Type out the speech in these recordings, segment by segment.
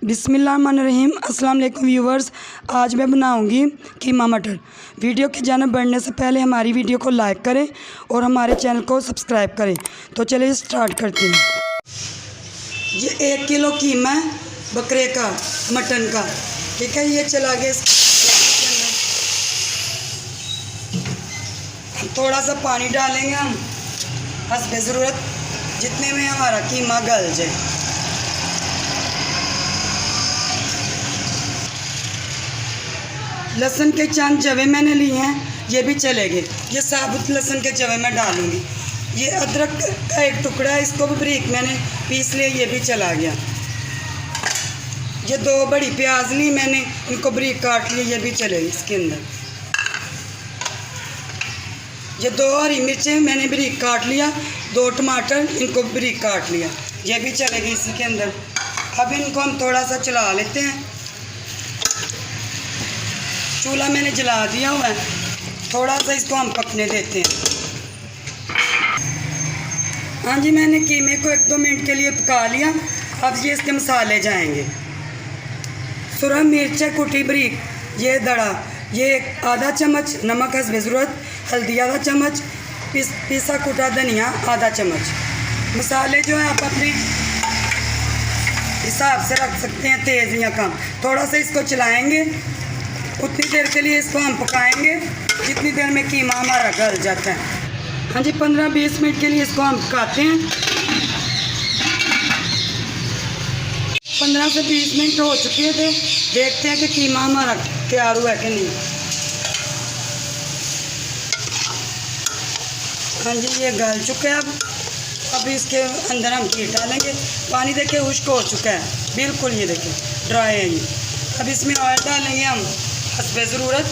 बिस्मिल्लाहिर्रहमानिर्रहीम। अस्सलाम वालेकुम व्यूवर्स। आज मैं बनाऊंगी कीमा मटर। वीडियो की जानिब बढ़ने से पहले हमारी वीडियो को लाइक करें और हमारे चैनल को सब्सक्राइब करें। तो चलिए स्टार्ट करते हैं। ये 1 किलो कीमा है बकरे का, मटन का। ठीक है, ये चला गया। थोड़ा सा पानी डालेंगे हम हस्बे ज़रूरत, जितने में हमारा कीमा गल जाए। लहसुन के चंद जवे मैंने लिए हैं, ये भी चलेंगे। ये साबुत लहसुन के जवे मैं डालूंगी। ये अदरक का एक टुकड़ा है, इसको भी बारीक मैंने पीस लिया, ये भी चला गया। ये 2 बड़ी प्याज ली मैंने, इनको बारीक काट लिया, ये भी चलेगी इसके अंदर। ये 2 हरी मिर्चें मैंने बारीक काट लिया, 2 टमाटर इनको बारीक काट लिया, ये भी चलेगी इसी के अंदर। अब इनको हम थोड़ा सा चला लेते हैं। चूल्हा मैंने जला दिया हुआ है, थोड़ा सा इसको हम पकने देते हैं। हाँ जी, मैंने कीमे को 1-2 मिनट के लिए पका लिया। अब ये इसके मसाले जाएंगे। सुरख मिर्च कुटी बारीक, ये दड़ा, ये आधा चम्मच नमक हस्बे ज़रूरत, हल्दी आधा चम्मच, पिसा कुटा धनिया आधा चम्मच। मसाले जो है आप अपने हिसाब से रख सकते हैं, तेज़ या कम। थोड़ा सा इसको चलाएँगे, उतनी देर के लिए इसको हम पकाएंगे जितनी देर में कीमा हमारा गल जाता है। हाँ जी, 15-20 मिनट के लिए इसको हम पकाते हैं। 15 से 20 मिनट हो चुके थे। देखते हैं कि कीमा हमारा तैयार हुआ है कि नहीं। हाँ जी, ये गल चुका है। अब इसके अंदर हम घी डालेंगे। पानी देखिए खुश्क हो चुका है बिल्कुल, ये देखिए ड्राई है ये। अब इसमें ऑयल डालेंगे हम हस्बे ज़रूरत।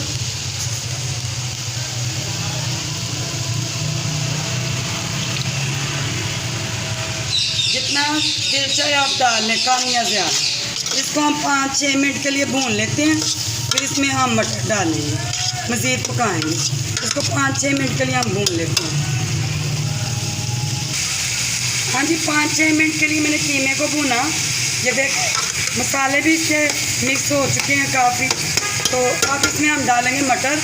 जितना दिल चाहे आप डाल लें, कम या ज़्यादा। इसको हम 5-6 मिनट के लिए भून लेते हैं, फिर इसमें हम मटर डालेंगे, मज़ीद पकाएंगे। इसको 5-6 मिनट के लिए हम भून लेते हैं। हाँ जी, 5-6 मिनट के लिए मैंने कीमे को भूना। ये देख मसाले भी इससे मिक्स हो चुके हैं काफ़ी। तो अब इसमें हम डालेंगे मटर।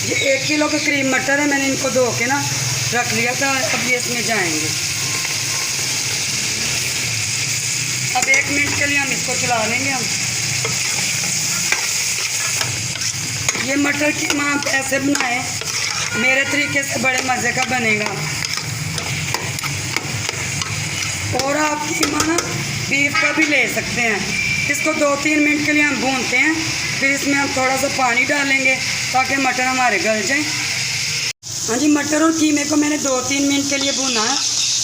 ये 1 किलो के करीब मटर है, मैंने इनको धो के ना रख लिया था। अब ये इसमें जाएंगे। अब 1 मिनट के लिए हम इसको चला लेंगे। हम ये मटर कीमा आप ऐसे बनाएं, मेरे तरीके से बड़े मज़े का बनेगा। और आप कीमा ना बीफ का भी ले सकते हैं। इसको 2-3 मिनट के लिए हम भूनते हैं, फिर इसमें हम थोड़ा सा पानी डालेंगे ताकि मटर हमारे गल जाए। हाँ जी, मटर और कीमे को मैंने 2-3 मिनट के लिए भूना है।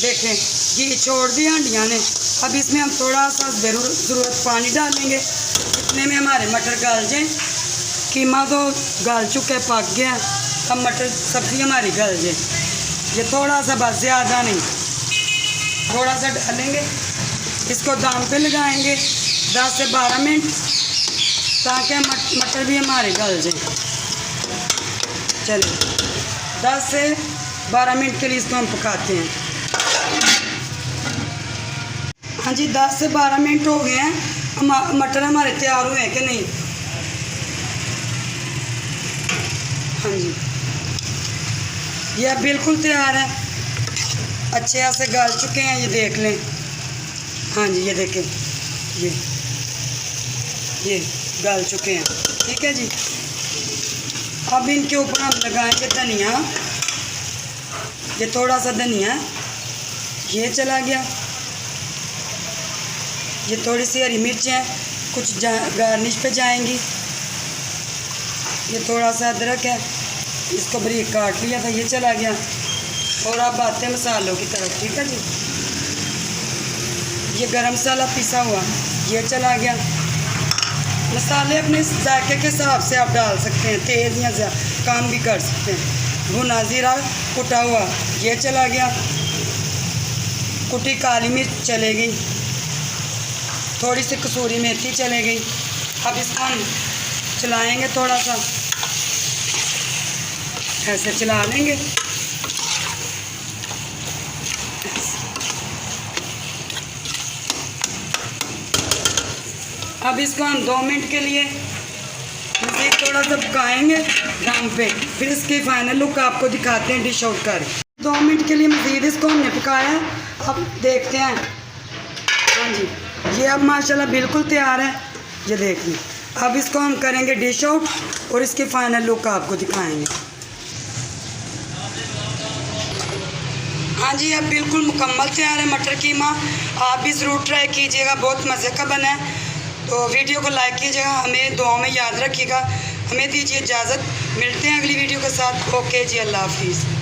देखें घी छोड़ दिया हंडिया ने। अब इसमें हम थोड़ा सा ज़रूरत पानी डालेंगे, इतने में हमारे मटर गल जाए। कीमा तो गल चुका है, पक गया। अब मटर सब्ज़ी हमारी गल जाए। ये थोड़ा सा बस, ज़्यादा नहीं, थोड़ा सा डालेंगे। इसको दाम पे लगाएंगे 10 से 12 मिनट, ताकि मटर भी हमारे गल जाए। चलिए 10 से 12 मिनट के लिए इसको हम पकाते हैं। हाँ जी, 10 से 12 मिनट हो गए हैं। मटर हमारे तैयार हुए हैं कि नहीं? हाँ जी, ये बिल्कुल तैयार है, अच्छे से गल चुके हैं, ये देख लें। हाँ जी, ये देखें, ये गल चुके हैं। ठीक है जी। अब इनके ऊपर हम लगाएंगे धनिया। ये थोड़ा सा धनिया, ये चला गया। ये थोड़ी सी हरी मिर्चें कुछ गार्निश पे जाएंगी। ये थोड़ा सा अदरक है, इसको बारीक काट लिया था, ये चला गया। और अब आते हैं मसालों की तरफ। ठीक है जी। ये गरम मसाला पिसा हुआ, ये चला गया। मसाले अपने जायके के हिसाब से आप डाल सकते हैं, तेज़ या काम भी कर सकते हैं। भुना ज़ीरा कुटा हुआ, ये चला गया। कुटी काली मिर्च चले गई, थोड़ी सी कसूरी मेथी चले गई। अब इसको हम चलाएँगे, थोड़ा सा ऐसे चला लेंगे। अब इसको हम 2 मिनट के लिए मज़ीद थोड़ा सा पकाएंगे दम पे, फिर इसकी फाइनल लुक आपको दिखाते हैं डिश आउट कर। 2 मिनट के लिए मज़ीद इसको हमने पकाया, अब देखते हैं। हाँ जी, ये अब माशाल्लाह बिल्कुल तैयार है, ये देखिए। अब इसको हम करेंगे डिश आउट और इसकी फाइनल लुक आपको दिखाएंगे। हाँ जी, अब बिल्कुल मुकम्मल तैयार है मटर कीमा। आप भी ज़रूर ट्राई कीजिएगा, बहुत मज़े का बना है। तो वीडियो को लाइक कीजिएगा, हमें दुआओं में याद रखिएगा। हमें दीजिए इजाज़त, मिलते हैं अगली वीडियो के साथ। ओके जी, अल्लाह हाफिज़।